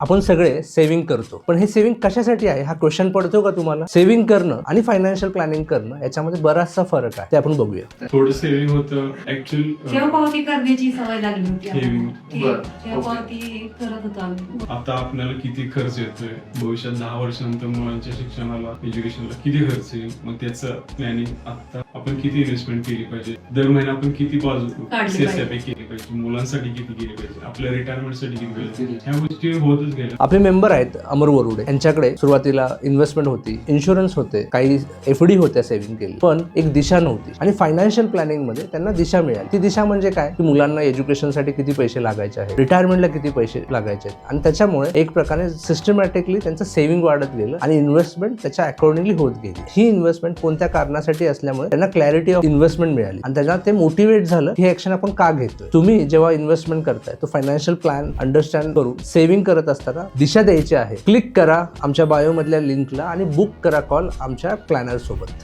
आपण सगळे सेव्हिंग करतो, पण हे सेव्हिंग कशासाठी आहे हा क्वेश्चन पडतो का तुम्हाला? सेव्हिंग करणं आणि फायनान्शियल प्लॅनिंग करणं याच्यामध्ये बराचसा फरक आहे, ते आपण बघूया. थोडं सेव्हिंग होतं ऍक्च्युअल ठेव पावती करण्याची सवय लागली होती Saving. आम्हाला. ठेव पावती करत होतो आम्ही. आता आपल्याला किती खर्च येतोय भविष्यात 10 वर्षानंतर मुलांच्या शिक्षणाला एज्युकेशनला किती खर्च येईल, मग त्याचं प्लॅनिंग आता आपण किती इन्व्हेस्टमेंट केली पाहिजे, दर महिना आपण किती बाजू काढली सेसपे केली पाहिजे, मुलांसाठी किती केली पाहिजे, आपल्या रिटायरमेंटसाठी किती पाहिजे, ह्या गोष्टी होतच गेल्या. आपले मेंबर आहेत अमर वरुडे, यांच्याकडे सुरुवातीला इन्व्हेस्टमेंट होती, इन्शुरन्स होते, काही एफडी होत्या सेव्हिंग केली, पण एक दिशा नव्हती. आणि फायनान्शियल प्लॅनिंग मध्ये त्यांना दिशा मिळाली. ती दिशा म्हणजे काय की मुलांना एज्युकेशनसाठी किती पैसे लागायचे आहेत, रिटायरमेंटला किती पैसे लागायचे आहेत, आणि त्याच्यामुळे एक प्रकारे सिस्टमॅटिकली त्यांचं सेव्हिंग वाढत गेलं आणि इन्व्हेस्टमेंट त्याच्या अकॉर्डिंगली होत गेली. ही इन्व्हेस्टमेंट कोणत्या कारणासाठी असल्यामुळे त्यांना क्लॅरिटी ऑफ इन्व्हेस्टमेंट मिळाली आणि त्याच्यात ते मोटिवेट झालं ही ऍक्शन आपण का घेतोय. तुम्ही जेव्हा इन्व्हेस्टमेंट करताय तो फायनान्शियल प्लॅन अंडरस्टँड करून सेव्हिंग करत असताना दिशा द्यायची आहे. क्लिक करा आमच्या बायो मधल्या लिंकला आणि बुक करा कॉल आमच्या प्लॅनर सोबत.